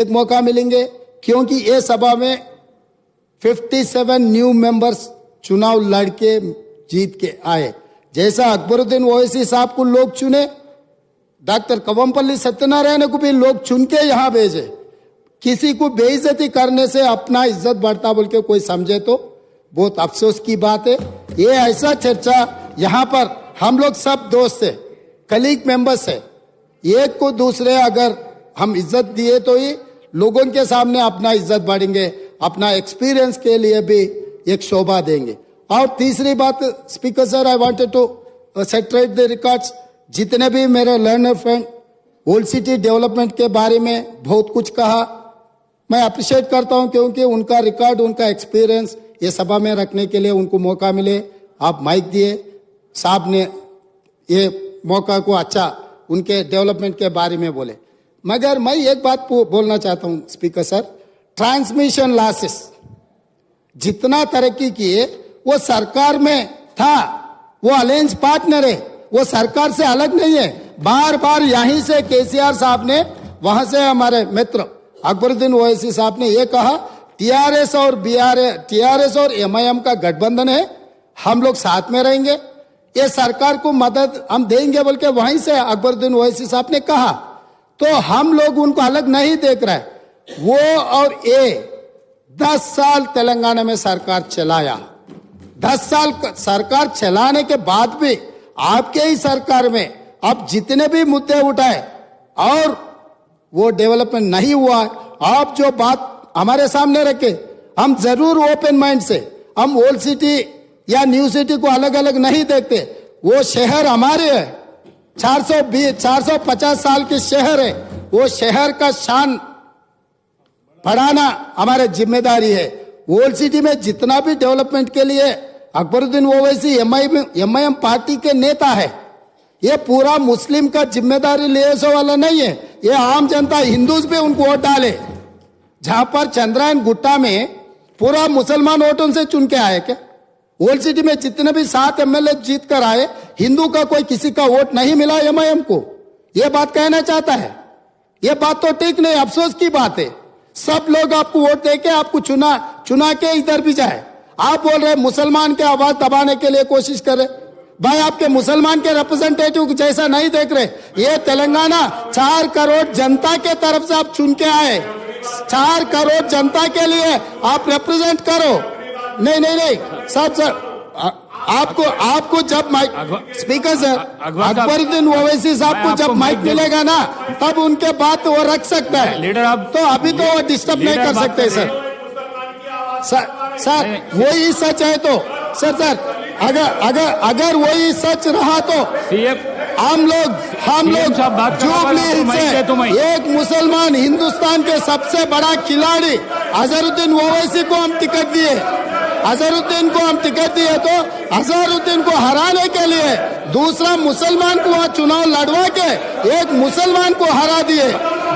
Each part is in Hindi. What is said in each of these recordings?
एक मौका मिलेंगे, क्योंकि ये सभा में 57 न्यू मेंबर्स चुनाव लड़के जीत के आए। जैसा अकबरुद्दीन ओवैसी साहब को लोग चुने, डॉक्टर कवंपल्ली सत्यनारायण को भी लोग चुन के यहां भेजे। किसी को बेइज्जती करने से अपना इज्जत बढ़ता बोल के कोई समझे तो बहुत अफसोस की बात है। ये ऐसा चर्चा यहां पर हम लोग सब दोस्त है, कलीग मेंबर्स है, एक को दूसरे अगर हम इज्जत दिए तो ही लोगों के सामने अपना इज्जत बढ़ेंगे, अपना एक्सपीरियंस के लिए भी एक शोभा देंगे। और तीसरी बात, speaker sir, I wanted to set right the records. जितने भी मेरे learned friend old city development के बारे में बहुत कुछ कहा, मैं अप्रिशिएट करता हूं, क्योंकि उनका रिकॉर्ड, उनका एक्सपीरियंस ये सभा में रखने के लिए उनको मौका मिले। आप माइक दिए, साहब ने ये मौका को अच्छा उनके डेवलपमेंट के बारे में बोले। मगर मैं एक बात बोलना चाहता हूं स्पीकर सर, ट्रांसमिशन लॉसेस जितना तरक्की किए वो सरकार में था, वो अलायंस पार्टनर है, वो सरकार से अलग नहीं है। बार बार यहीं से केसीआर साहब ने, वहां से हमारे मित्र अकबरुद्दीन ओवैसी साहब ने ये कहा, टीआरएस और एमआईएम का गठबंधन है, हम लोग साथ में रहेंगे, ये सरकार को मदद हम देंगे बोल के वहीं से अकबरुद्दीन ओवैसी साहब ने कहा। तो हम लोग उनको अलग नहीं देख रहे। वो और ये 10 साल तेलंगाना में सरकार चलाया, 10 साल सरकार चलाने के बाद भी आपके ही सरकार में अब जितने भी मुद्दे उठाए और वो डेवलपमेंट नहीं हुआ। आप जो बात हमारे सामने रखे, हम जरूर ओपन माइंड से, हम ओल्ड सिटी या न्यू सिटी को अलग अलग नहीं देखते। वो शहर हमारे है, 450 साल के शहर है, वो शहर का शान बढ़ाना हमारी जिम्मेदारी है। ओल्ड सिटी में जितना भी डेवलपमेंट के लिए अकबरुद्दीन ओवैसी एमआईएम पार्टी के नेता है, ये पूरा मुस्लिम का जिम्मेदारी ले वाला नहीं है। ये आम जनता, हिंदूज भी उनको वोट डाले। जहां पर चंद्रायन गुट्टा में पूरा मुसलमान वोटों से चुन के आए क्या? ओल्ड सिटी में जितने भी 7 एमएलए जीत कर आए, हिंदू का कोई किसी का वोट नहीं मिला एमआईएम को। ये बात कहना चाहता है, ये बात तो ठीक नहीं, अफसोस की बात है। सब लोग आपको वोट देके आपको चुना के इधर भी जाए। आप बोल रहे मुसलमान के आवाज दबाने के लिए कोशिश कर रहे। भाई, आपके मुसलमान के रिप्रेजेंटेटिव जैसा नहीं देख रहे। ये तेलंगाना 4 करोड़ जनता के तरफ से आप चुन के आए, 4 करोड़ जनता के लिए आप रिप्रेजेंट करो। नहीं सर, आपको जब mic, speaker sir, Akbaruddin Owaisi sahab को जब माइक मिलेगा ना, तब उनके बात वो रख सकता है। लीडर तो अभी तो वो डिस्टर्ब नहीं कर सकते सर वही सच है तो सर अगर वही सच रहा तो हम लोग जुबली हिल्स से एक मुसलमान हिंदुस्तान के सबसे बड़ा खिलाड़ी अजहरुद्दीन ओवैसी को हम टिकट दिए। अजहरुद्दीन को हम टिकट दिए तो अजहरुद्दीन को हराने के लिए दूसरा मुसलमान को वहां चुनाव लड़वा के एक मुसलमान को हरा दिए।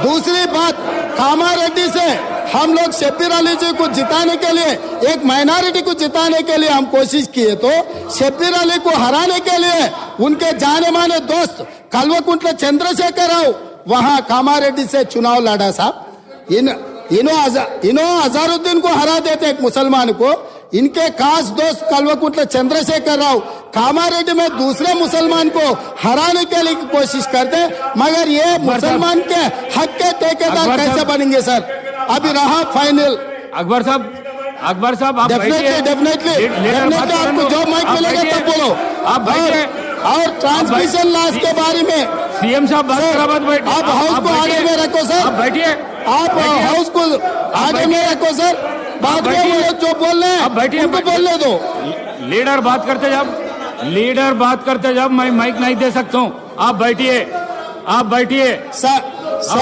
दूसरी बात, कामारेड्डी से हम लोग शब्बीर अली जी को जिताने के लिए, एक माइनॉरिटी को जिताने के लिए हम कोशिश किए, तो शब्बीर अली को हराने के लिए उनके जाने माने दोस्त कल्वकुंट्ला चंद्रशेखर राव वहां कामारेड्डी से चुनाव लड़ा साहब। इन्हों अजहरुद्दीन को हरा देते एक मुसलमान को, इनके खास दोस्त कल्वकुंट्ला चंद्रशेखर राव कामारेड्डी में दूसरे मुसलमान को हराने के लिए कोशिश करते, मगर ये मुसलमान के हक के ठेकेदार कैसे बनेंगे सर? अभी रहा फाइनल। अकबर साहब आप डेफिनेटली आपको जो माइक मिलेगा तब बोलो आप बैठिए। और ट्रांसमिशन लॉस के बारे में सीएम साहब बात आप हाउस को आगे में रखो सर, बैठिए। आप हाउस को आगे में रखो सर, बाद में वो लोग जो बोल रहे हैं उनको बोलने दो। लीडर बात करते जब मैं माइक नहीं दे सकता हूँ। आप बैठिए सर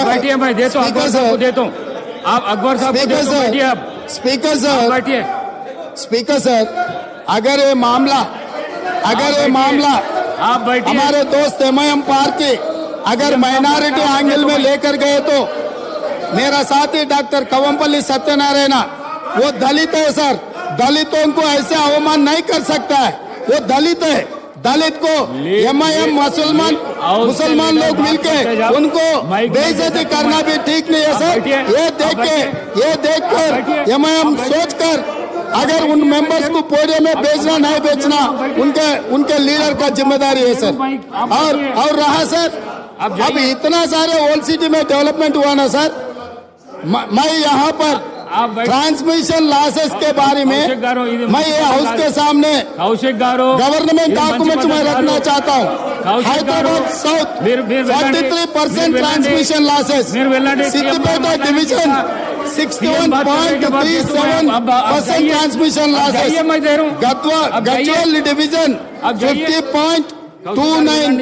बैठिए, मैं देता हूँ अकबर साहब को देता हूँ। आप अकबर साहब को देता हूँ, बैठिए आप। स्पीकर सर, अगर ये मामला आप बैठिए। हमारे दोस्त एमआईएम पार्टी अगर माइनॉरिटी एंगल में लेकर गए तो मेरा साथी डॉक्टर कवंपल्ली सत्यनारायण वो दलित है सर, दलितों को ऐसे अवमान नहीं कर सकता है। वो दलित है, दलित को एमआईएम मुसलमान लोग मिलके उनको बेइज्जती करना भी ठीक नहीं है सर। ये देख कर एमआईएम सोचकर अगर उन मेंबर्स को पोडियम में बेचना नहीं बेचना उनके लीडर का जिम्मेदारी है सर। और रहा सर अब इतना सारे ओल्ड सिटी में डेवलपमेंट हुआ ना सर, मैं यहाँ पर ट्रांसमिशन लॉसेस के बारे में मैं ये हाउस के सामने गवर्नमेंट डॉक्यूमेंट में रखना चाहता हूँ। Hyderabad south 43% transmission losses, Siddipet division 61.37% transmission losses, Gadwal division 50.29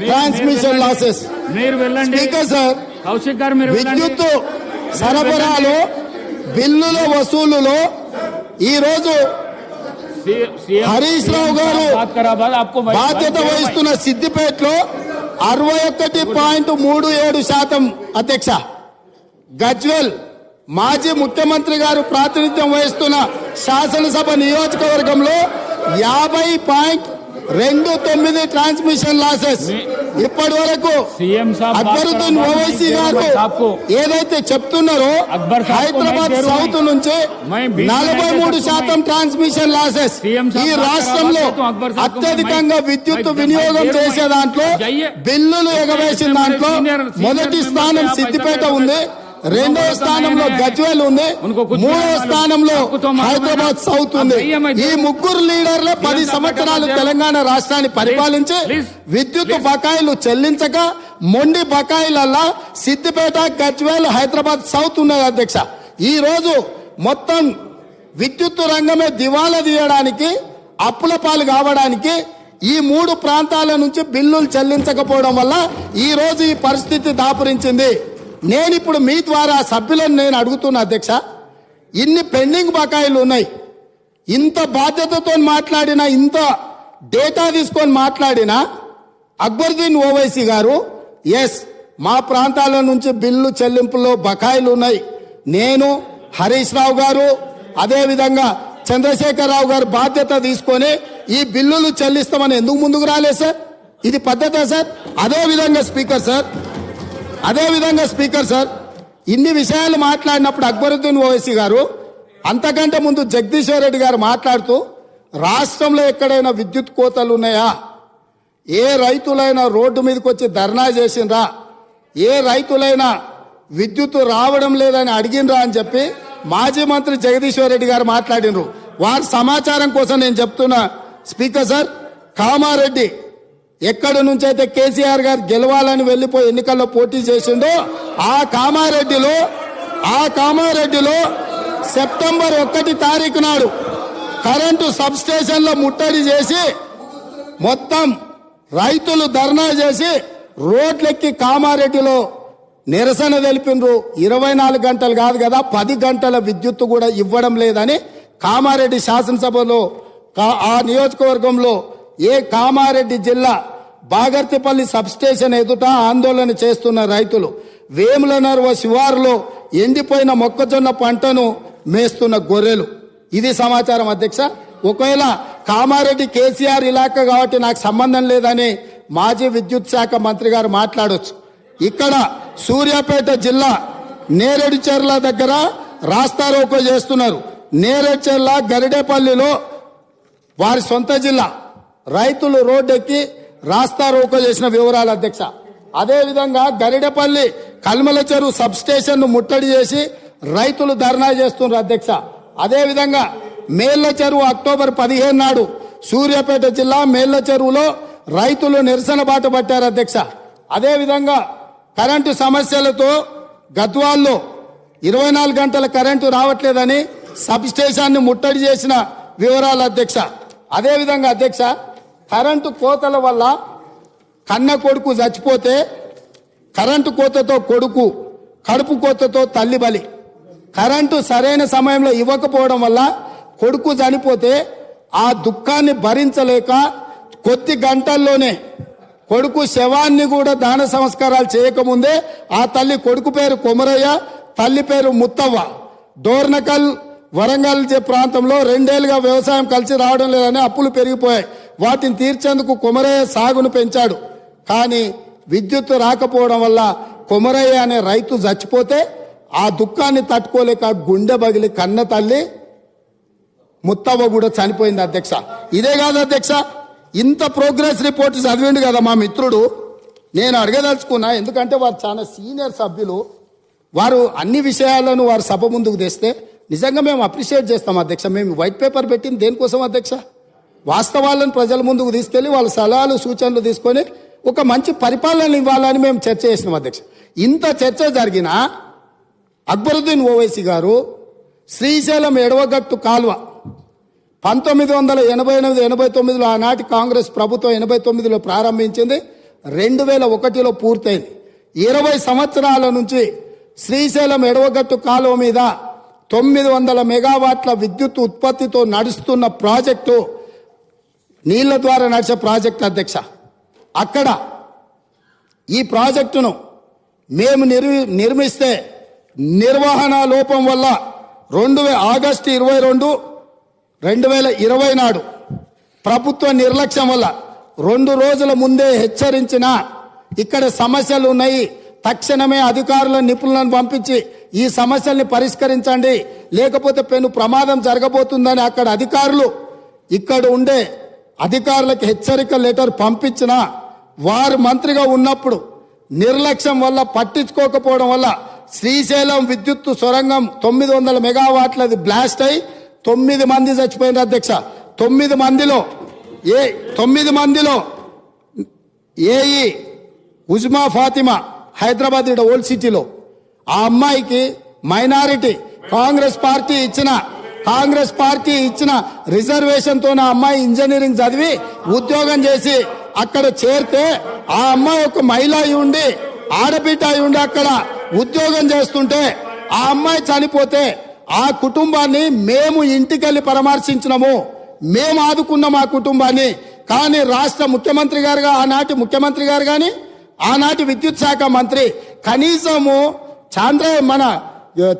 transmission losses. Speaker sir, విద్యుత్ సరఫరాలో బిల్లుల వసూలులో ఈ రోజు హరీష్ రావు గారు బాధ్యత వహిస్తున్న సిద్దిపేటలో 61.37% అధ్యక్ష, గజ్వేల్ మాజీ ముఖ్యమంత్రి గారు ప్రాతినిధ్యం వహిస్తున్న శాసనసభ నియోజకవర్గంలో 50.29 ట్రాన్స్మిషన్ లాసెస్। ఇప్పటి వరకు అక్బరుద్దీన్ ఓవైసీ గారు ఏదైతే చెప్తున్నారో హైదరాబాద్ సౌత్ నుంచి 43% ట్రాన్స్మిషన్ లాసెస్। ఈ రాష్ట్రంలో అత్యధికంగా విద్యుత్ వినియోగం చేసే దాంట్లో బిల్లులు ఎగవేసిన దాంట్లో మొదటి స్థానం సిద్దిపేట ఉంది, రెండవ స్థానంలో గజ్వేల్ ఉంది, మూడవ స్థానంలో హైదరాబాద్ సౌత్ ఉంది। ఈ ముగ్గురు లీడర్లే 10 సంవత్సరాలు తెలంగాణ రాష్ట్రాన్ని పరిపాలించి విద్యుత్ బకాయిలు చెల్లించక మొండి బకాయిలల్లా సిద్దిపేట, గజ్వేల్, హైదరాబాద్ సౌత్ ఉన్నది అధ్యక్ష। ఈ రోజు మొత్తం విద్యుత్ రంగమే దివాలా తీయడానికి, అప్పుల పాలు కావడానికి ఈ 3 ప్రాంతాల నుంచి బిల్లులు చెల్లించకపోవడం వల్ల ఈ రోజు ఈ పరిస్థితి దాపురించింది। నేను ఇప్పుడు మీ ద్వారా సభ్యులను నేను అడుగుతున్నా అధ్యక్ష, ఇన్ని పెండింగ్ బకాయిలు ఉన్నాయి, ఇంత బాధ్యతతో మాట్లాడినా, ఇంత డేటా తీసుకొని మాట్లాడినా అక్బరుద్దీన్ ఓవైసీ గారు ఎస్ మా ప్రాంతాల నుంచి బిల్లు చెల్లింపులో బకాయిలు ఉన్నాయి, నేను హరీష్ రావు గారు అదేవిధంగా చంద్రశేఖరరావు గారు బాధ్యత తీసుకొని ఈ బిల్లులు చెల్లిస్తామని ఎందుకు ముందుకు రాలేదు సార్? ఇది పద్ధత సార్? అదేవిధంగా స్పీకర్ సార్ ఇన్ని విషయాలు మాట్లాడినప్పుడు అక్బరుద్దీన్ ఓవైసీ గారు అంతకంటే ముందు జగదీశ్వర్ రెడ్డి గారు మాట్లాడుతూ రాష్ట్రంలో ఎక్కడైనా విద్యుత్ కోతలు ఉన్నాయా, ఏ రైతులైనా రోడ్డు మీదకి వచ్చి ధర్నా చేసిండ్రా, ఏ రైతులైనా విద్యుత్ రావడం లేదని అడిగినరా అని చెప్పి మాజీ మంత్రి జగదీశ్వర్ రెడ్డి గారు మాట్లాడినరు। వారి సమాచారం కోసం నేను చెప్తున్నా స్పీకర్ సార్, కామారెడ్డి ఎక్కడి నుంచి అయితే కేసీఆర్ గారు గెలవాలని వెళ్లిపోయి ఎన్నికల్లో పోటీ చేసిండో ఆ కామారెడ్డిలో సెప్టెంబర్ 1 తారీఖు నాడు కరెంటు సబ్ స్టేషన్ లో ముట్టడి చేసి మొత్తం రైతులు ధర్నా చేసి రోడ్లెక్కి కామారెడ్డిలో నిరసన తెలిపినరు। 24 గంటలు కాదు కదా 10 గంటల విద్యుత్ కూడా ఇవ్వడం లేదని కామారెడ్డి శాసనసభలో ఆ నియోజకవర్గంలో కామారెడ్డి జిల్లా బాగర్తిపల్లి సబ్ స్టేషన్ ఎదుట ఆందోళన చేస్తున్న రైతులు, వేములనర్వ శివారులో ఎండిపోయిన మొక్కజొన్న పంటను మేస్తున్న గొర్రెలు, ఇది సమాచారం అధ్యక్ష। ఒకవేళ కామారెడ్డి కేసీఆర్ ఇలాకా కాబట్టి నాకు సంబంధం లేదని మాజీ విద్యుత్ శాఖ మంత్రి గారు మాట్లాడొచ్చు। ఇక్కడ సూర్యాపేట జిల్లా నేరేడుచెర్ల దగ్గర రాస్తారోకో చేస్తున్నారు। నేరేడుచెర్ల గరిడేపల్లిలో వారి సొంత జిల్లా రైతులు రోడ్డెక్కి రాస్తారోకో చేసిన వివరాలు అధ్యక్ష। అదేవిధంగా గరిడేపల్లి కల్మల చెరువు సబ్ స్టేషన్ ను ముట్టడి చేసి రైతులు ధర్నా చేస్తున్నారు అధ్యక్ష। అదేవిధంగా మేళ్ల చెరువు అక్టోబర్ 15 నాడు సూర్యాపేట జిల్లా మేళ్ల చెరువులో రైతులు నిరసన బాట పట్టారు అధ్యక్ష। అదేవిధంగా కరెంటు సమస్యలతో గద్వాల్లో 24 గంటల కరెంటు రావట్లేదని సబ్ స్టేషన్ ను ముట్టడి చేసిన వివరాలు అధ్యక్ష। అదేవిధంగా అధ్యక్ష, కరెంటు కోతల వల్ల కన్న కొడుకు చచ్చిపోతే కరెంటు కోతతో కొడుకు, కడుపు కోతతో తల్లి బలి, కరెంటు సరైన సమయంలో ఇవ్వకపోవడం వల్ల కొడుకు చనిపోతే ఆ దుఃఖాన్ని భరించలేక కొద్ది గంటల్లోనే కొడుకు శవాన్ని కూడా దాన సంస్కారాలు చేయకముందే ఆ తల్లి, కొడుకు పేరు కొమరయ్య, తల్లి పేరు ముత్తవ్వ, డోర్నకల్ వరంగల్ ప్రాంతంలో 2 ఏళ్లుగా వ్యవసాయం కలిసి రావడం లేదని అప్పులు పెరిగిపోయాయి, వాటిని తీర్చేందుకు కొమరయ్య సాగును పెంచాడు. కానీ విద్యుత్ రాకపోవడం వల్ల కొమరయ్య అనే రైతు చచ్చిపోతే ఆ దుఃఖాన్ని తట్టుకోలేక గుండె బగిలి కన్న తల్లి ముత్తవ్వ కూడా చనిపోయింది అధ్యక్ష. ఇదే కాదు అధ్యక్ష, ఇంత ప్రోగ్రెస్ రిపోర్ట్ చదివిండు కదా మా మిత్రుడు. నేను అడగదలుచుకున్నా, ఎందుకంటే వారు చాలా సీనియర్ సభ్యులు, వారు అన్ని విషయాలను వారు సభ ముందుకు తెస్తే నిజంగా మేము అప్రిషియేట్ చేస్తాం అధ్యక్ష. మేము వైట్ పేపర్ పెట్టింది దేనికోసం అధ్యక్ష? వాస్తవాలను ప్రజల ముందుకు తీసుకెళ్లి వాళ్ళ సలహాలు సూచనలు తీసుకొని ఒక మంచి పరిపాలన ఇవ్వాలని మేము చర్చ చేసినాం అధ్యక్ష. ఇంత చర్చ జరిగినా అక్బరుద్దీన్ ఓవైసీ గారు శ్రీశైలం ఎడవగట్టు కాల్వ 1988-89లో ఆనాటి కాంగ్రెస్ ప్రభుత్వం 89లో ప్రారంభించింది, 2001లో పూర్తయింది. 20 సంవత్సరాల నుంచి శ్రీశైలం ఎడవగట్టు కాలువ మీద 900 మెగావాట్ల విద్యుత్ ఉత్పత్తితో నడుస్తున్న ప్రాజెక్టు నీళ్ల ద్వారా నడిచే ప్రాజెక్టు అధ్యక్ష. అక్కడ ఈ ప్రాజెక్టును మేము నిర్మిస్తే నిర్వహణ లోపం వల్ల ఆగస్టు 22, 2020 నాడు ప్రభుత్వ నిర్లక్ష్యం వల్ల 2 రోజుల ముందే హెచ్చరించిన ఇక్కడ సమస్యలు ఉన్నాయి, తక్షణమే అధికారుల నిపుణులను పంపించి ఈ సమస్యల్ని పరిష్కరించండి, లేకపోతే పెను ప్రమాదం జరగబోతుందని అక్కడ అధికారులు ఇక్కడ ఉండే అధికారులకు హెచ్చరిక లెటర్ పంపించిన వారు మంత్రిగా ఉన్నప్పుడు నిర్లక్ష్యం వల్ల పట్టించుకోకపోవడం వల్ల శ్రీశైలం విద్యుత్ సొరంగం 900 మెగావాట్లది బ్లాస్ట్ అయి 9 మంది చచ్చిపోయినారు అధ్యక్ష. 9 మందిలో ఏఈ ఉజ్మా ఫాతిమా హైదరాబాద్ ఓల్డ్ సిటీలో, ఆ అమ్మాయికి మైనారిటీ కాంగ్రెస్ పార్టీ ఇచ్చిన రిజర్వేషన్ తో ఆ అమ్మాయి ఇంజనీరింగ్ చదివి ఉద్యోగం చేసి అక్కడ చేరితే ఆ అమ్మాయి ఒక మహిళ అయి ఉండి ఆడబిడ్డ అయి ఉండి అక్కడ ఉద్యోగం చేస్తుంటే ఆ అమ్మాయి చనిపోతే ఆ కుటుంబాన్ని మేము ఇంటికెళ్ళి పరామర్శించినాము, మేము ఆదుకున్నాం ఆ కుటుంబాన్ని. కానీ రాష్ట్ర ముఖ్యమంత్రి గారుగా ఆనాటి ముఖ్యమంత్రి గారు కానీ ఆనాటి విద్యుత్ శాఖ మంత్రి కనీసము మన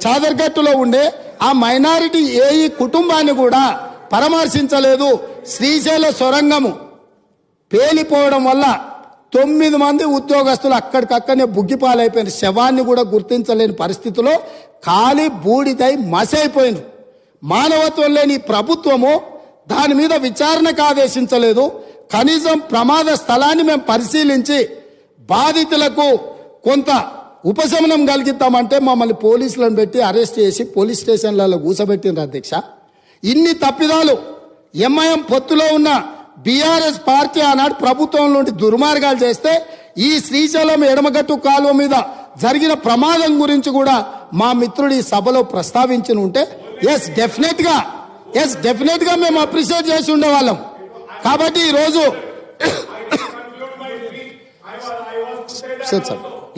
చాదర్గట్టులో ఉండే ఆ మైనారిటీ ఏఈ కుటుంబాన్ని కూడా పరామర్శించలేదు. శ్రీశైల సొరంగము పేలిపోవడం వల్ల 9 మంది ఉద్యోగస్తులు అక్కడికక్కడనే బుగ్గిపాలైపోయిన శవాన్ని కూడా గుర్తించలేని పరిస్థితిలో ఖాళీ బూడిదై మసైపోయింది. మానవత్వం లేని ప్రభుత్వము దాని మీద విచారణకు ఆదేశించలేదు. కనీసం ప్రమాద స్థలాన్ని మేము పరిశీలించి బాధితులకు కొంత ఉపశమనం కలిగిద్దామంటే మమ్మల్ని పోలీసులను పెట్టి అరెస్ట్ చేసి పోలీస్ స్టేషన్లలో కూసబెట్టినారు అధ్యక్ష. ఇన్ని తప్పిదాలు ఎంఐఎం పొత్తులో ఉన్న బీఆర్ఎస్ పార్టీ ఆనాడు ప్రభుత్వం నుండి దుర్మార్గాలు చేస్తే ఈ శ్రీశైలం ఎడమగట్టు కాలువ మీద జరిగిన ప్రమాదం గురించి కూడా మా మిత్రుడు ఈ సభలో ప్రస్తావించి ఉంటే ఎస్ డెఫినెట్ గా మేము అప్రిషియేట్ చేసి ఉండేవాళ్ళం. కాబట్టి ఈరోజు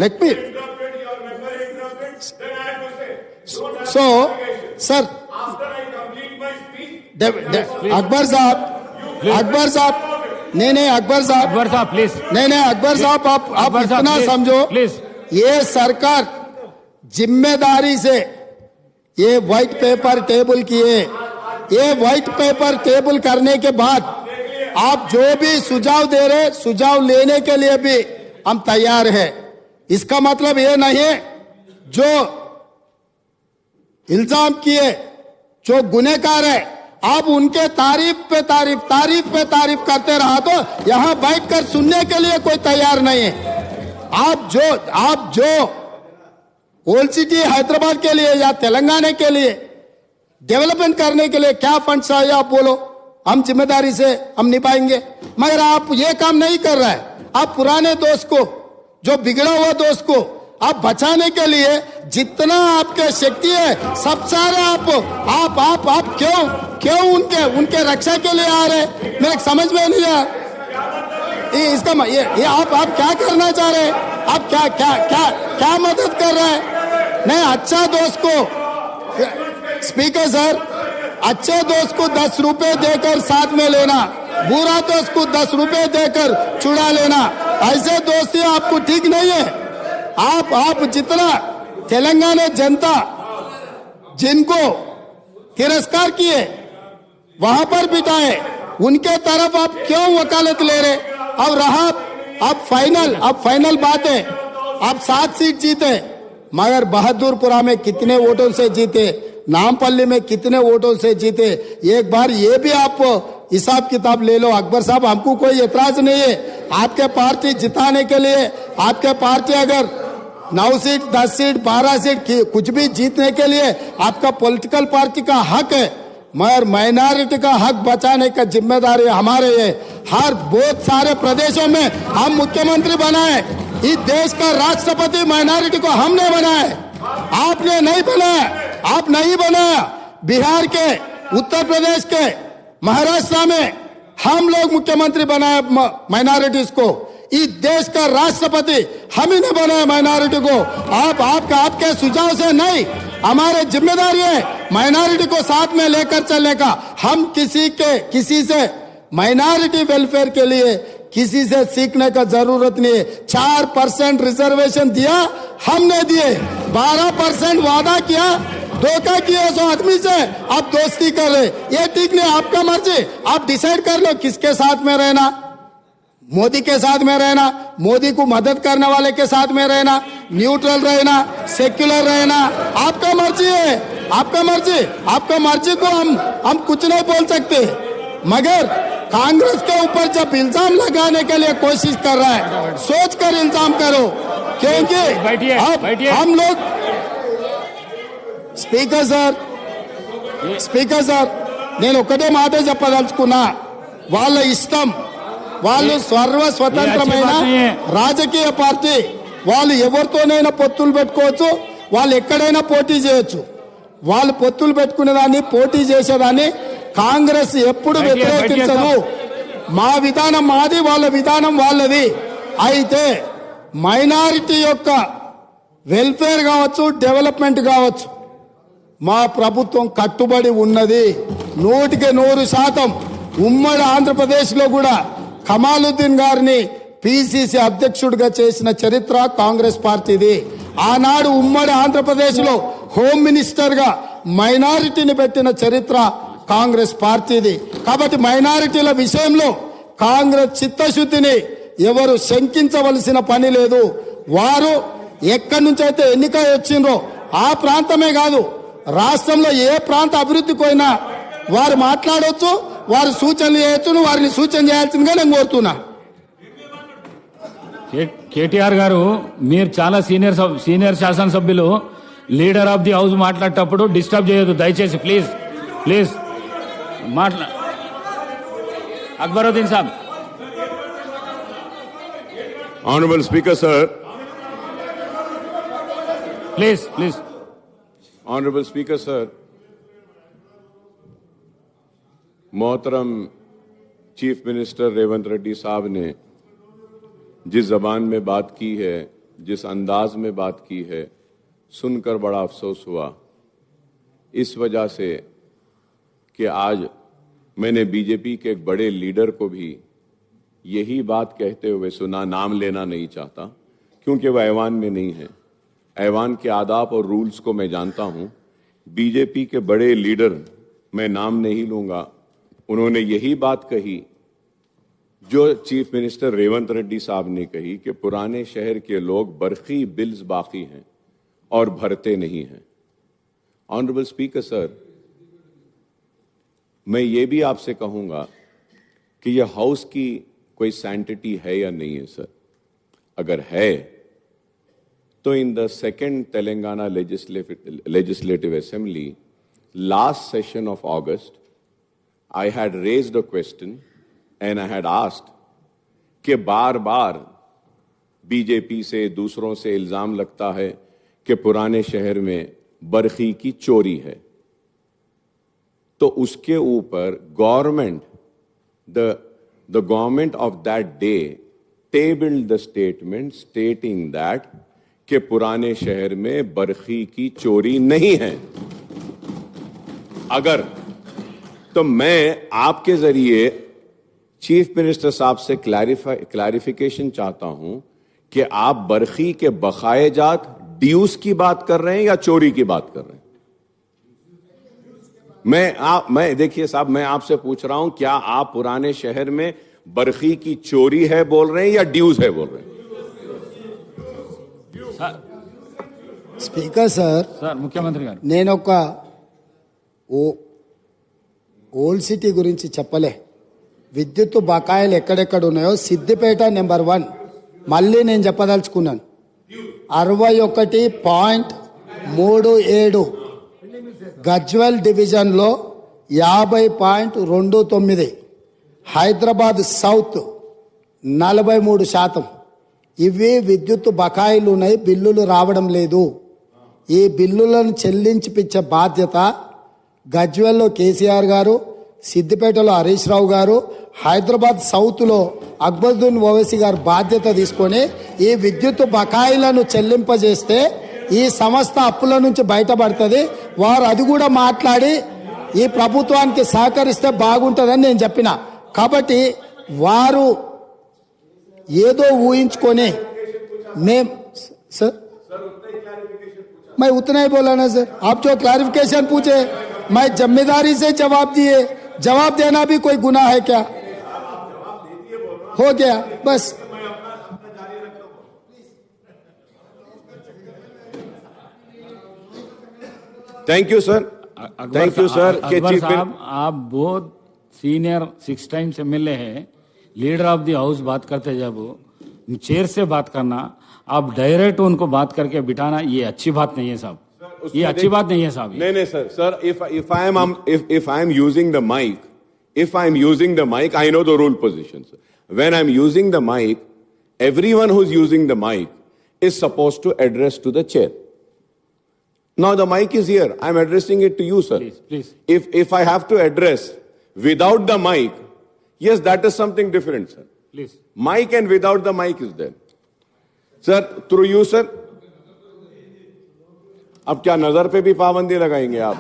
లెట్ మీ सर अकबर साहब नहीं अकबर साहब प्लीज नहीं अकबर साहब आप इतना समझो प्लीज, ये सरकार जिम्मेदारी से ये व्हाइट पेपर टेबल किए, ये व्हाइट पेपर टेबल करने के बाद आप जो भी सुझाव दे रहे सुझाव लेने के लिए भी हम तैयार हैं. इसका मतलब ये नहीं जो इल्जाम किए जो गुनहगार है आप उनके तारीफ पे तारीफ करते रहा तो यहां बैठकर सुनने के लिए कोई तैयार नहीं है. आप जो ओल्ड सिटी हैदराबाद के लिए या तेलंगाना के लिए डेवलपमेंट करने के लिए क्या फंड चाहिए आप बोलो, हम जिम्मेदारी से हम निभाएंगे. मगर आप ये काम नहीं कर रहे हैं. आप पुराने दोस्त को, जो बिगड़ा हुआ दोस्त को आप बचाने के लिए जितना आपके शक्ति है सब सारे आप क्यों उनके रक्षा के लिए आ रहे, मेरे समझ में नहीं है. इसका ये आप क्या करना चाह रहे हैं? आप क्या मदद कर रहे हैं? नहीं, अच्छा दोस्त को स्पीकर सर, अच्छे दोस्त को 10 रुपए देकर साथ में लेना, बुरा दोस्त को 10 रुपए देकर चुरा लेना, ऐसे दोस्ती आपको ठीक नहीं है. आप जितना तेलंगाना जनता जिनको तिरस्कार किए वहां पर बिठाए, उनके तरफ आप क्यों वकालत ले रहे? अब रहा अब फाइनल बात है, आप 7 सीट जीते, मगर बहादुरपुरा में कितने वोटों से जीते, नामपल्ली में कितने वोटों से जीते, एक बार ये भी आप हिसाब किताब ले लो। अकबर साहब, हमको कोई एतराज नहीं है, आपके पार्टी जिताने के लिए, आपके पार्टी अगर 9 सीट 10 सीट 12 सीट कुछ भी जीतने के लिए आपका पॉलिटिकल पार्टी का हक है, मगर माइनॉरिटी का हक बचाने का जिम्मेदारी हमारे है। हर बहुत सारे प्रदेशों में हम मुख्यमंत्री बनाए, इस देश का राष्ट्रपति माइनॉरिटी को हमने बनाए, आपने नहीं बनाया, आप नहीं बनाया। बिहार के, उत्तर प्रदेश के, महाराष्ट्र में हम लोग मुख्यमंत्री बनाए माइनॉरिटीज को। इस देश का राष्ट्रपति हम ही ने बनाया माइनॉरिटी को। आपके सुझाव से नहीं, हमारे जिम्मेदारी है माइनॉरिटी को साथ में लेकर चलने का। हम किसी से माइनॉरिटी वेलफेयर के लिए किसी से सीखने का जरूरत नहीं है। 4% रिजर्वेशन दिया हमने दिए, 12% वादा किया, धोखा किया 100 आदमी से, आप दोस्ती कर रहे, ये ठीक नहीं। आपका मर्जी, आप डिसाइड कर लो किसके साथ में रहना, मोदी के साथ में रहना, मोदी को मदद करने वाले के साथ में रहना, न्यूट्रल रहना, सेक्युलर रहना, आपका मर्जी है, आपका मर्जी को हम कुछ नहीं बोल सकते। मगर कांग्रेस के ऊपर जब इल्जाम लगाने के लिए कोशिश कर रहा है, सोच कर इल्जाम करो, क्योंकि अब हम लोग స్పీకర్ సార్ నేను ఒకటే మాట చెప్పదలుచుకున్నా, వాళ్ళ ఇష్టం, వాళ్ళు స్వతంత్రమైన రాజకీయ పార్టీ, వాళ్ళు ఎవరితోనైనా పొత్తులు పెట్టుకోవచ్చు, వాళ్ళు ఎక్కడైనా పోటీ చేయొచ్చు, వాళ్ళు పొత్తులు పెట్టుకునేదాన్ని పోటీ చేసేదాన్ని కాంగ్రెస్ ఎప్పుడు వ్యతిరేకించదు। మా విధానం మాది, వాళ్ళ విధానం వాళ్ళది। అయితే మైనారిటీ యొక్క వెల్ఫేర్ కావచ్చు, డెవలప్మెంట్ కావచ్చు, మా ప్రభుత్వం కట్టుబడి ఉన్నది 100%। ఉమ్మడి ఆంధ్రప్రదేశ్లో కూడా కమాలుద్దీన్ గారిని పిసిసి అధ్యక్షుడిగా చేసిన చరిత్ర కాంగ్రెస్ పార్టీది। ఆనాడు ఉమ్మడి ఆంధ్రప్రదేశ్లో హోమ్ మినిస్టర్గా మైనారిటీని పెట్టిన చరిత్ర కాంగ్రెస్ పార్టీది। కాబట్టి మైనారిటీల విషయంలో కాంగ్రెస్ చిత్తశుద్ధిని ఎవరు శంకించవలసిన పని లేదు। వారు ఎక్కడి నుంచి అయితే ఎన్నిక వచ్చిండ్రో ఆ ప్రాంతమే కాదు, రాష్ట్రంలో ఏ ప్రాంత అభివృద్ధికి పోయినా వారు మాట్లాడవచ్చు, వారు సూచనలు చేయొచ్చు, వారిని సూచన చేయాల్సిందిగా నేను కోరుతున్నా। కేటీఆర్ గారు, మీరు చాలా సీనియర్ శాసనసభ్యులు, లీడర్ ఆఫ్ ది హౌస్ మాట్లాడేటప్పుడు డిస్టర్బ్ చేయొద్దు దయచేసి, please Akbaruddin Saab. Honorable Speaker, sir. Please. Honorable Speaker, sir. मोहतरम चीफ मिनिस्टर रेवंत रेड्डी साहब ने जिस जबान में बात की है, जिस अंदाज में बात की है, सुनकर बड़ा अफसोस हुआ। इस वजह से कि आज मैंने बीजेपी के एक बड़े लीडर को भी यही बात कहते हुए सुना, नाम लेना नहीं चाहता क्योंकि वह ऐवान में नहीं है। ऐवान के आदाब और रूल्स को मैं जानता हूं। बीजेपी के बड़े लीडर, मैं नाम नहीं लूंगा, उन्होंने यही बात कही जो चीफ मिनिस्टर रेवंत रेड्डी साहब ने कही कि पुराने शहर के लोग बरखी बिल्स बाकी हैं और भरते नहीं हैं। ऑनरेबल स्पीकर सर, मैं ये भी आपसे कहूंगा कि यह हाउस की कोई सैंटिटी है या नहीं है सर। अगर है तो in the second Telangana legislative assembly last session of August, I had raised a question and I had asked कि बार बार बीजेपी से, दूसरों से इल्जाम लगता है कि पुराने शहर में बरखी की चोरी है, तो उसके ऊपर the government of that day tabled the statement stating that कि पुराने शहर में बरखी की चोरी नहीं है। अगर तो मैं आपके जरिए चीफ मिनिस्टर साहब से क्लैरिफिकेशन चाहता हूं कि आप बरखी के बकायेजात ड्यूज की बात कर रहे हैं या चोरी की बात कर रहे हैं? मैं देखिए साहब, मैं आपसे पूछ रहा हूं, क्या आप पुराने शहर में बरखी की चोरी है बोल रहे हैं या ड्यूज है बोल रहे हैं? స్పీకర్ సార్, సార్ ముఖ్యమంత్రి గారు, నేను ఒక ఓల్డ్ సిటీ గురించి చెప్పలే. విద్యుత్ బకాయిలు ఎక్కడెక్కడ ఉన్నాయో సిద్దిపేట నెంబర్ 1 మళ్ళీ నేను చెప్పదలుచుకున్నాను. 61.37 గజ్వెల్ డివిజన్లో 50.29, హైదరాబాద్ సౌత్ 43%. ఇవి విద్యుత్ బకాయిలు ఉన్నాయి, బిల్లులు రావడం లేదు. ఈ బిల్లులను చెల్లించిపించే బాధ్యత గజ్వెల్లో కేసీఆర్ గారు, సిద్దిపేటలో హరీష్ రావు గారు, హైదరాబాద్ సౌత్లో అక్బరుద్దీన్ ఓవైసీ గారు బాధ్యత తీసుకొని ఈ విద్యుత్ బకాయిలను చెల్లింపజేస్తే ఈ సంస్థ అప్పుల నుంచి బయటపడుతుంది. వారు అది కూడా మాట్లాడి ఈ ప్రభుత్వానికి సహకరిస్తే బాగుంటుందని నేను చెప్పిన. కాబట్టి వారు ఏదో ఊహించుకొని सर मैं उतना ही बोला ना सर. आप जो क्लैरिफिकेशन पूछे मैं जिम्मेदारी से जवाब दिए. जवाब देना भी कोई गुनाह है क्या? हो गया बस. Thank you sir. Thank you sir. Akbar साहब, आप बहुत सीनियर 6 टाइम्स एमएलए हैं. लीडर ऑफ द हाउस बात करते जब चेयर से बात करना, आप डायरेक्ट उनको बात करके बिठाना, ये अच्छी बात नहीं है साहब. ये अच्छी बात नहीं है साहब. नहीं sir, if I am using the mic, I know the rule positions. When I am using the mic, everyone who's using the mic is supposed to address to the chair. Now the mic is here. I am addressing it to you, sir. Please. If I have to address without the mic, yes, that is something different, sir. Please. Mic and without the mic is there. Sir, through you, sir. अब क्या नजर पे भी पाबंदी लगाएंगे आप?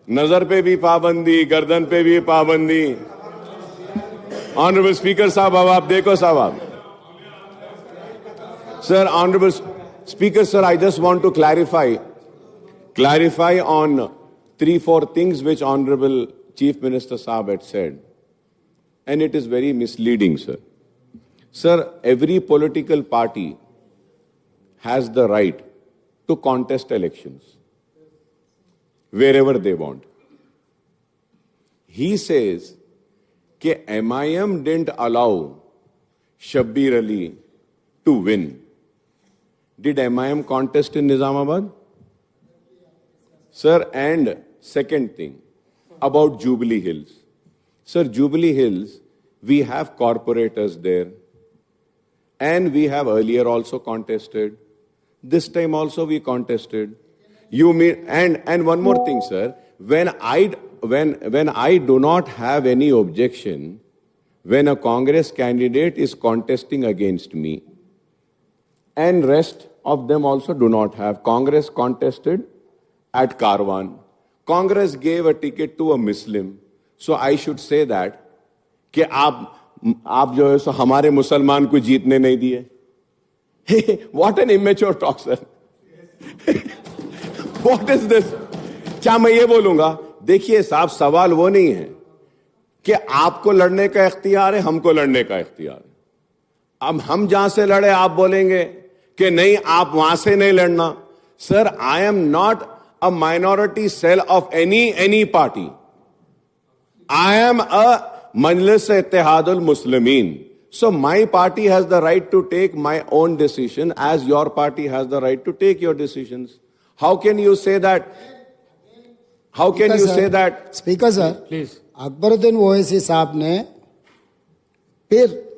नजर पे भी पाबंदी, गर्दन पे भी पाबंदी. ऑनरेबल स्पीकर साहब, अब आप देखो साहब आप. Sir, Honorable Speaker, sir, I just want to clarify on 3-4 things which Honorable Chief Minister Saab had said. And it is very misleading, sir. Sir, every political party has the right to contest elections wherever they want. He says that MIM didn't allow Shabbir Ali to win. Did MIM contest in Nizamabad? Sir, and second thing about Jubilee Hills. Sir, Jubilee Hills, we have corporators there. And we have earlier also contested. This time also we contested. You mean, and one more thing, sir. When I do not have any objection when a Congress candidate is contesting against me, and rest of them also do not have. Congress contested at Karwan. Congress gave a ticket to a Muslim. So I should say that कि आप जो है सो हमारे मुसलमान को जीतने नहीं दिए. What an immature talk, sir. What is this? क्या मैं ये बोलूंगा? देखिए साहब, सवाल वो नहीं है कि आपको लड़ने का इख्तियार है, हमको लड़ने का इख्तियार है. अब हम जहां से लड़े आप बोलेंगे कि नहीं आप वहां से नहीं लड़ना. Sir, I am not a minority cell of any party. I am a Majlis Ittihadul Muslimin. So my party has the right to take my own decision as your party has the right to take your decisions. How can you say that? How can you say that? Speaker sir, Please. Akbaruddin Owaisi साहब ने फिर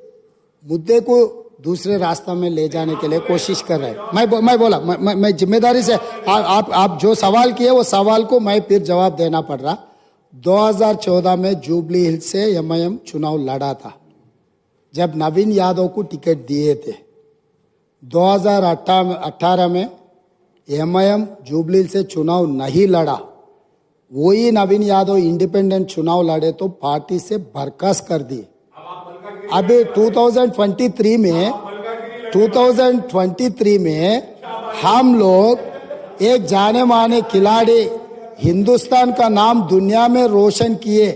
मुद्दे को दूसरे रास्ता में ले जाने के लिए कोशिश कर रहे हैं. मैं बोला मैं जिम्मेदारी से आप जो सवाल किए वो सवाल को मैं फिर जवाब देना पड़ रहा. 2014 में जुबली हिल्स से एमआईएम चुनाव लड़ा था जब नवीन यादव को टिकट दिए थे. 2018 में एमआईएम जुबली हिल्स से चुनाव नहीं लड़ा. वही नवीन यादव इंडिपेंडेंट चुनाव लड़े तो पार्टी से बर्खास्त कर दी. अभी 2023 में हम लोग एक जाने माने खिलाड़ी, हिंदुस्तान का नाम दुनिया में रोशन किए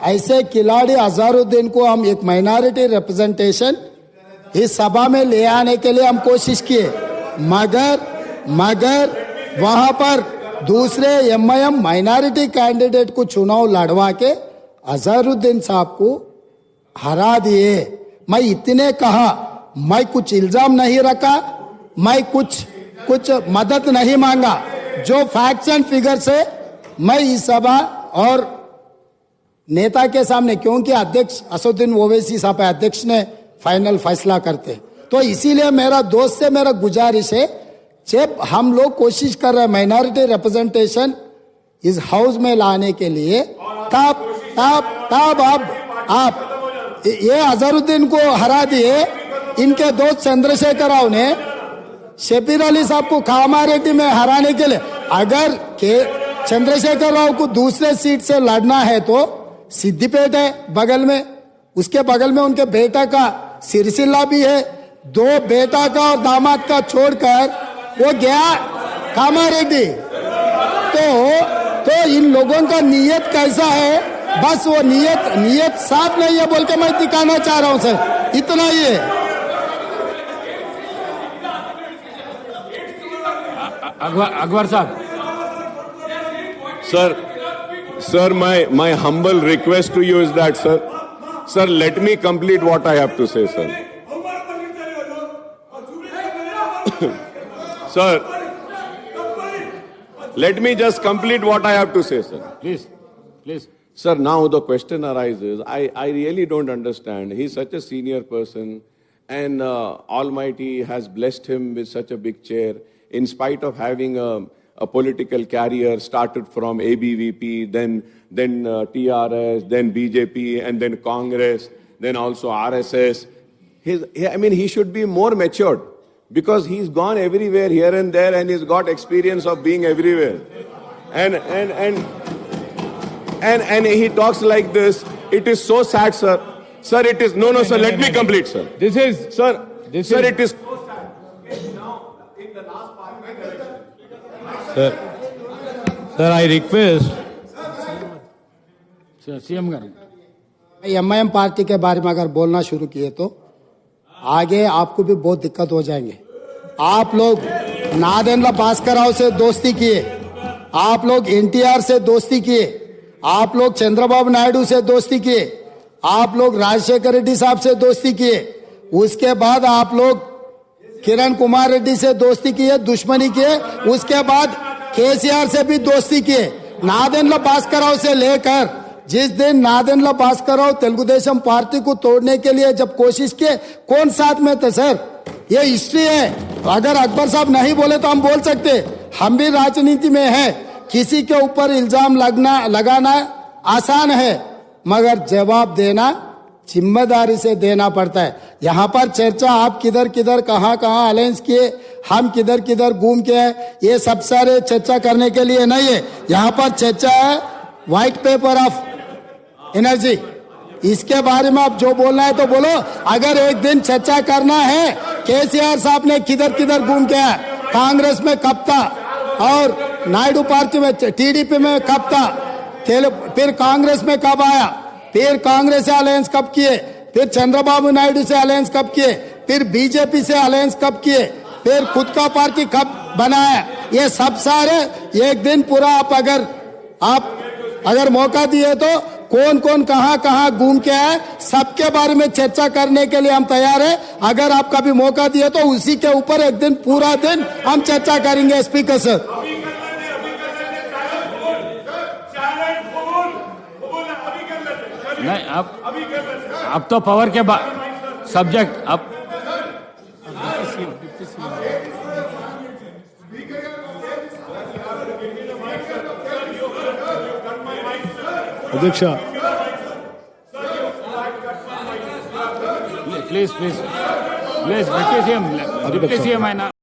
ऐसे खिलाड़ी अजहरुद्दीन को हम एक माइनॉरिटी रिप्रेजेंटेशन इस सभा में ले आने के लिए हम कोशिश किए, मगर वहां पर दूसरे एमआईएम माइनॉरिटी कैंडिडेट को चुनाव लड़वा के अजहरुद्दीन साहब को हरा दिए। मैं इतने कहा, मैं कुछ इल्जाम नहीं रखा, मैं कुछ मदद नहीं मांगा, जो फैक्ट्स एंड फिगर से मैं इस सभा और नेता के सामने, क्योंकि अध्यक्ष असदुद्दीन ओवैसी साहब अध्यक्ष ने फाइनल फैसला करते, तो इसीलिए मेरा दोस्त से मेरा गुजारिश है, जब हम लोग कोशिश कर रहे हैं माइनॉरिटी रिप्रेजेंटेशन इस हाउस में लाने के लिए, तब आप ये अजहरुद्दीन को हरा दिए। इनके दोस्त चंद्रशेखर राव ने शबीर अली साहब को कामारेड्डी में हराने के लिए, अगर चंद्रशेखर राव को दूसरे सीट से लड़ना है तो सिद्दीपेट है बगल में, उसके बगल में उनके बेटा का सिरसिल्ला भी है, दो बेटा का और दामाद का छोड़कर वो गया कामारेड्डी। तो इन लोगों का नीयत कैसा है, बस वो नीयत साफ नहीं है बोल के मैं दिखाना चाह रहा हूं सर, इतना ही है। अकबर साहब, Sir, my humble request to you is that, sir, let me complete what I have to say, sir. Sir, let me just complete what I have to say, sir. Please. Sir, now the question arises, I really don't understand. He's such a senior person, and Almighty has blessed him with such a big chair, in spite of having a political career, started from ABVP, then TRS, then BJP, and then Congress, then also RSS. He should be more matured, because he's gone everywhere, here and there, and he's got experience of being everywhere. And he talks like this. It is so sad, sir. Sir, it is no, sir. Let me complete, sir. It is. It is. Sir, I request. CM garu, MIM party के बारे में अगर बोलना शुरू किए तो आगे आपको भी बहुत दिक्कत हो जाएंगे। आप लोग नादेंद्र भास्कर राव से दोस्ती किए, आप लोग एनटीआर से दोस्ती किए, आप लोग चंद्रबाबू नायडू से दोस्ती किए, आप लोग राजशेखर रेड्डी साहब से दोस्ती किए, उसके बाद आप लोग किरण कुमार रेड्डी से दोस्ती किए, दुश्मनी किए, उसके बाद केसीआर से भी दोस्ती किए। नादेंद्र भास्कर राव से लेकर जिस दिन नादेंद्र भास्कर राव तेलुगु देशम पार्टी को तोड़ने के लिए जब कोशिश किए, कौन साथ में थे सर? ये हिस्ट्री है। अगर अकबर साहब नहीं बोले तो हम बोल सकते, हम भी राजनीति में है, किसी के ऊपर इल्जाम लगाना आसान है, मगर जवाब देना जिम्मेदारी से देना पड़ता है। यहाँ पर चर्चा आप किधर किधर कहाँ अलायंस किए, हम किधर किधर घूम के हैं, ये सब सारे चर्चा करने के लिए नहीं है। यहाँ पर चर्चा है व्हाइट पेपर ऑफ एनर्जी, इसके बारे में आप जो बोलना है तो बोलो। अगर एक दिन चर्चा करना है केसीआर साहब ने किधर किधर घूम के आया, कांग्रेस में कब था और नायडू पार्टी में टीडीपी में कब था, फिर कांग्रेस में कब आया, फिर कांग्रेस से अलायंस कब किए, फिर चंद्रबाबू नायडू से अलायंस कब किए, फिर बीजेपी से अलायंस कब किए, फिर खुद का पार्टी कब बनाया, ये सब सारे एक दिन पूरा आप अगर मौका दिए तो कौन कौन कहाँ घूम के आए, सबके बारे में चर्चा करने के लिए हम तैयार है। अगर आप कभी मौका दिए तो उसी के ऊपर एक दिन पूरा दिन हम चर्चा करेंगे। स्पीकर सर, नहीं अब तो पावर के सब्जेक्ट अब अध्यक्ष प्लीज डिप्टी सीएम है ना।